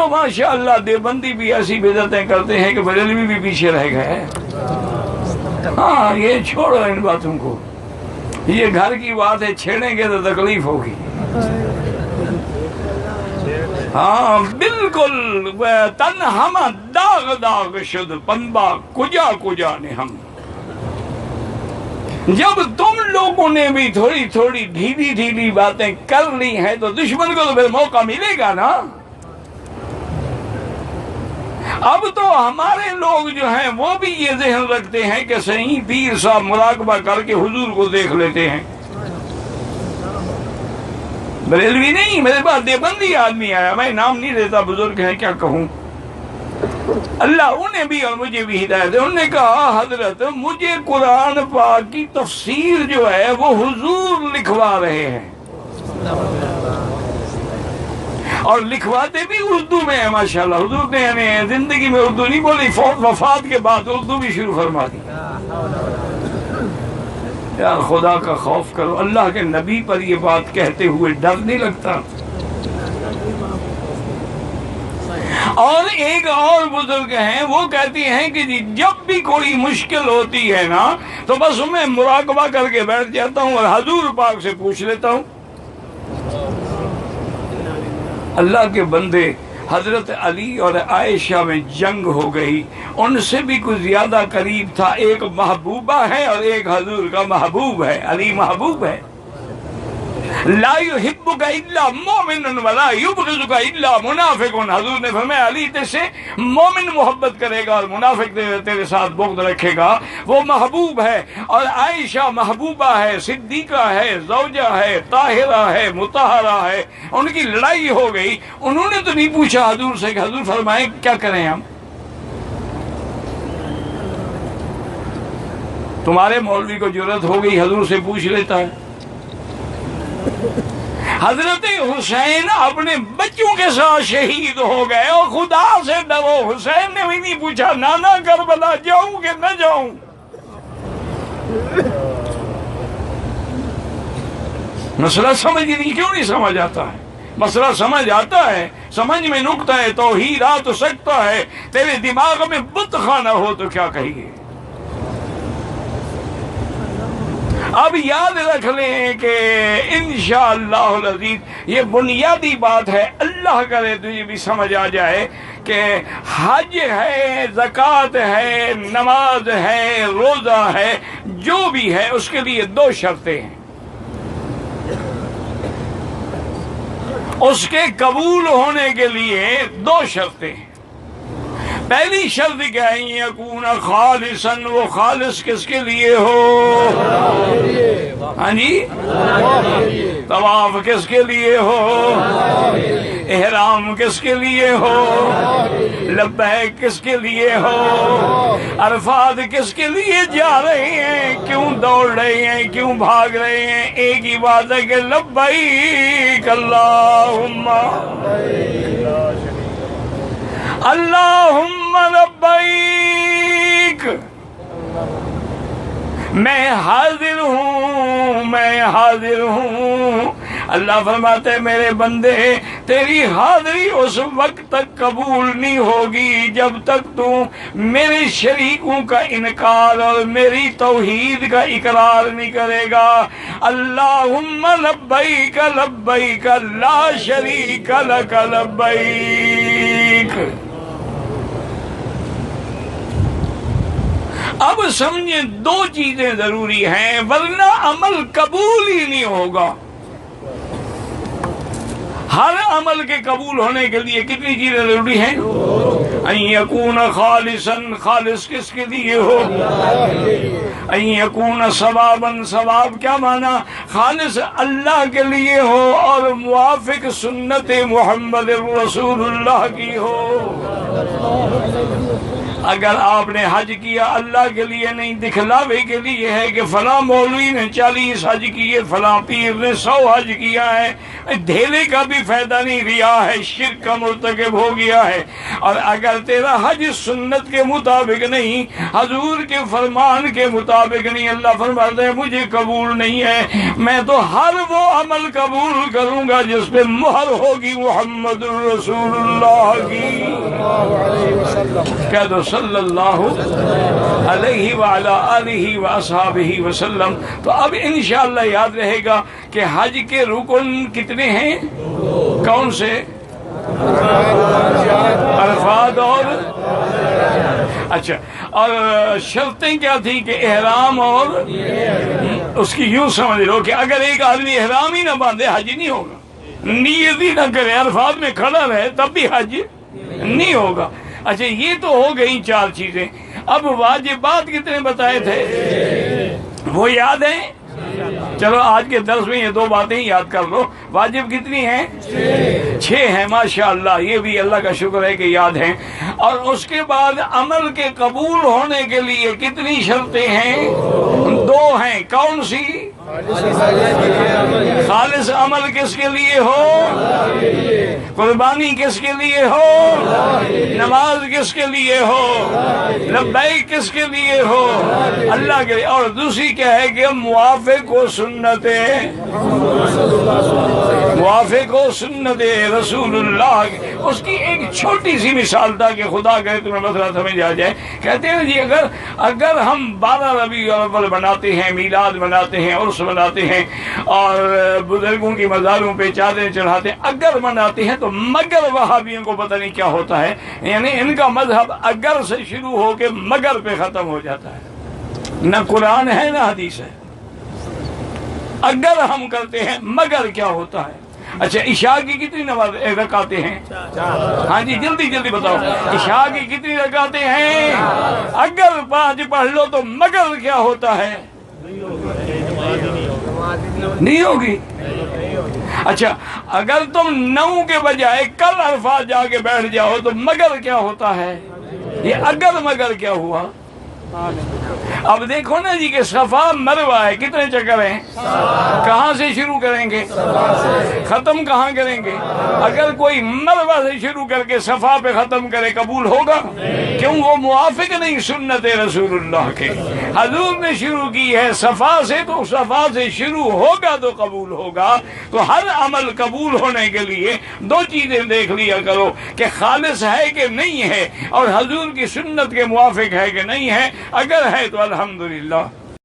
تو ماشاءاللہ دیوبندی بھی ایسی بدعتیں کرتے ہیں کہ بریلوی بھی پیچھے رہ گئے. ہاں یہ چھوڑو ان باتوں کو، یہ گھر کی بات ہے، چھیڑیں گے تو تکلیف ہوگی. ہاں بالکل. تن ہم داغ داغ شد پنبا کجا کجا نے ہم. جب تم لوگوں نے بھی تھوڑی تھوڑی ڈھیلی ڈھیلی باتیں کر لی ہیں تو دشمن کو تو پھر موقع ملے گا نا. اب تو ہمارے لوگ جو ہیں وہ بھی یہ ذہن رکھتے ہیں کہ صحیح پیر صاحب مراقبہ کر کے حضور کو دیکھ لیتے ہیں. بریلوی نہیں، میرے پاس دیوبندی آدمی آیا، میں نام نہیں لیتا، بزرگ ہیں کیا کہوں. اللہ انہیں بھی اور مجھے بھی ہدایت ہے. انہوں نے کہا حضرت مجھے قرآن پاک کی تفسیر جو ہے وہ حضور لکھوا رہے ہیں، اور لکھواتے بھی اردو میں ہیں. ماشاءاللہ حضور نے یعنی زندگی میں اردو نہیں بولی، وفات کے بعد اردو بھی شروع فرما دی. یار خدا کا خوف کرو، اللہ کے نبی پر یہ بات کہتے ہوئے ڈر نہیں لگتا. اور ایک اور بزرگ ہیں وہ کہتی ہیں کہ جب بھی کوئی مشکل ہوتی ہے نا تو بس میں مراقبہ کر کے بیٹھ جاتا ہوں اور حضور پاک سے پوچھ لیتا ہوں. اللہ کے بندے، حضرت علی اور عائشہ میں جنگ ہو گئی، ان سے بھی کچھ زیادہ قریب تھا. ایک محبوبہ ہے اور ایک حضور کا محبوب ہے. علی محبوب ہے. لا يحبك الا مؤمن ولا يبغضك الا منافق. حضور نے فرمایا علی تجھ سے مومن محبت کرے گا اور منافق تیرے ساتھ بغض رکھے گا. وہ محبوب ہے. اور عائشہ محبوبہ ہے، صدیقہ ہے، زوجہ ہے، طاہرہ ہے، مطہرہ ہے. ان کی لڑائی ہو گئی. انہوں نے تو نہیں پوچھا حضور سے کہ حضور فرمائیں کیا کریں ہم. تمہارے مولوی کو جرأت ہو گئی حضور سے پوچھ لیتا ہے. حضرت حسین اپنے بچوں کے ساتھ شہید ہو گئے اور خدا سے ڈرو. حسین نے بھی نہیں پوچھا نانا کربلا جاؤں کہ نہ جاؤں. مسئلہ سمجھ نہیں، کیوں نہیں سمجھ آتا ہے؟ مسئلہ سمجھ آتا ہے، سمجھ میں نکتا ہے توحید آ تو سکتا ہے. تیرے دماغ میں بت خانہ ہو تو کیا کہیے. اب یاد رکھ لیں کہ انشاءاللہ العزیز یہ بنیادی بات ہے. اللہ کرے تجھے بھی سمجھ آ جائے کہ حج ہے، زکوٰۃ ہے، نماز ہے، روزہ ہے، جو بھی ہے اس کے لیے دو شرطیں ہیں. اس کے قبول ہونے کے لیے دو شرطیں ہیں. پہلی شرط کیا ہے؟ یکون خالصا. وہ خالص کس کے لیے ہو؟ ہاں جی. طواف کس کے لیے ہو؟ احرام کس کے لیے ہو؟ لبیک کس کے لیے ہو؟ عرفات کس کے لیے جا رہے ہیں؟ کیوں دوڑ رہے ہیں؟ کیوں بھاگ رہے ہیں؟ ایک ہی بات ہے کہ لبیک اللہم اللہم لبیک. میں حاضر ہوں، میں حاضر ہوں. اللہ فرماتے ہیں میرے بندے تیری حاضری اس وقت تک قبول نہیں ہوگی جب تک تو میرے شریکوں کا انکار اور میری توحید کا اقرار نہیں کرے گا. اللہم لبیک لبیک لا شریک لک لبیک. اب سمجھیں دو چیزیں ضروری ہیں ورنہ عمل قبول ہی نہیں ہوگا. ہر عمل کے قبول ہونے کے لیے کتنی چیزیں ضروری ہیں؟ ان یکون خالصا. خالص کس کے لیے ہو؟ ان یکون ثوابا. ثواب کیا معنی؟ خالص اللہ کے لیے ہو اور موافق سنت محمد رسول اللہ کی ہو. اگر آپ نے حج کیا اللہ کے لیے نہیں، دکھلاوے کے لیے ہے کہ فلاں مولوی نے 40 حج کیے، فلاں پیر نے 100 حج کیا ہے، دھیلے کا بھی فائدہ نہیں، ریا ہے، شرک کا مرتکب ہو گیا ہے۔ اور اگر تیرا حج سنت کے مطابق نہیں، حضور کے فرمان کے مطابق نہیں، اللہ فرماتا ہے مجھے قبول نہیں ہے، میں تو ہر وہ عمل قبول کروں گا جس پہ مہر ہوگی محمد الرسول اللہ کی۔ کہہ دو صلی اللہ علیہ وعلا آلہ واصحابہ وسلم۔ تو اب انشاءاللہ یاد رہے گا کہ حج کے رکن کتنے ہیں؟ کون سے؟ عرفات اور اچھا، اور شرطیں کیا تھیں کہ احرام، اور اس کی یوں سمجھ لو کہ اگر ایک آدمی احرام ہی نہ باندھے حج نہیں ہوگا، نیت ہی نہ کرے، عرفات میں کھڑا رہے تب بھی حج نہیں ہوگا۔ اچھا یہ تو ہو گئی 4 چیزیں۔ اب واجبات کتنے بتائے تھے وہ یاد ہیں؟ چلو آج کے درس میں یہ 2 باتیں یاد کر لو۔ واجب کتنی ہیں؟ 6 ہیں، ماشاءاللہ، یہ بھی اللہ کا شکر ہے کہ یاد ہیں۔ اور اس کے بعد عمل کے قبول ہونے کے لیے کتنی شرطیں ہیں؟ 2 ہیں۔ کون سی؟ خالص عمل کس کے لیے ہو؟ قربانی کس کے لیے ہو؟ نماز کس کے لیے ہو؟ لبیک کس کے لیے ہو؟ اللہ کے لیے۔ اور دوسری کیا ہے کہ موافق و سنت سنت رسول اللہ۔ اس کی ایک چھوٹی سی مثال تھا کہ خدا کرے تمہیں مسئلہ سمجھ آ جائے۔ کہتے ہیں جی اگر ہم 12 ربیع الاول مناتے ہیں، میلاد مناتے ہیں، عرس مناتے ہیں، اور بزرگوں کی مزاروں پہ چادریں چڑھاتے ہیں، اگر مناتے ہیں، تو مگر وہابیوں کو پتہ نہیں کیا ہوتا ہے، یعنی ان کا مذہب اگر سے شروع ہو کے مگر پہ ختم ہو جاتا ہے، نہ قرآن ہے نہ حدیث ہے۔ اگر ہم کرتے ہیں مگر کیا ہوتا ہے؟ اچھا عشاء کی کتنی رکعتیں ہیں؟ ہاں جی جلدی جلدی بتاؤ، عشاء کی کتنی رکعتیں ہیں؟ اگر 5 پڑھ لو تو مگر کیا ہوتا ہے؟ نہیں ہوگی۔ اچھا اگر تم 9 کے بجائے کل عرفات جا کے بیٹھ جاؤ تو مگر کیا ہوتا ہے؟ یہ اگر مگر کیا ہوا؟ اب دیکھو نا جی کہ صفا مروہ ہے، کتنے چکر ہیں؟ کہاں سے شروع کریں گے؟ ختم کہاں کریں گے؟ اگر کوئی مروہ سے شروع کر کے صفا پہ ختم کرے قبول ہوگا؟ کیوں؟ وہ موافق نہیں سنت رسول اللہ کے۔ حضور نے شروع کی ہے صفا سے، تو صفا سے شروع ہوگا تو قبول ہوگا۔ تو ہر عمل قبول ہونے کے لیے 2 چیزیں دیکھ لیا کرو کہ خالص ہے کہ نہیں ہے، اور حضور کی سنت کے موافق ہے کہ نہیں ہے۔ اگر ہے تو الحمدللہ۔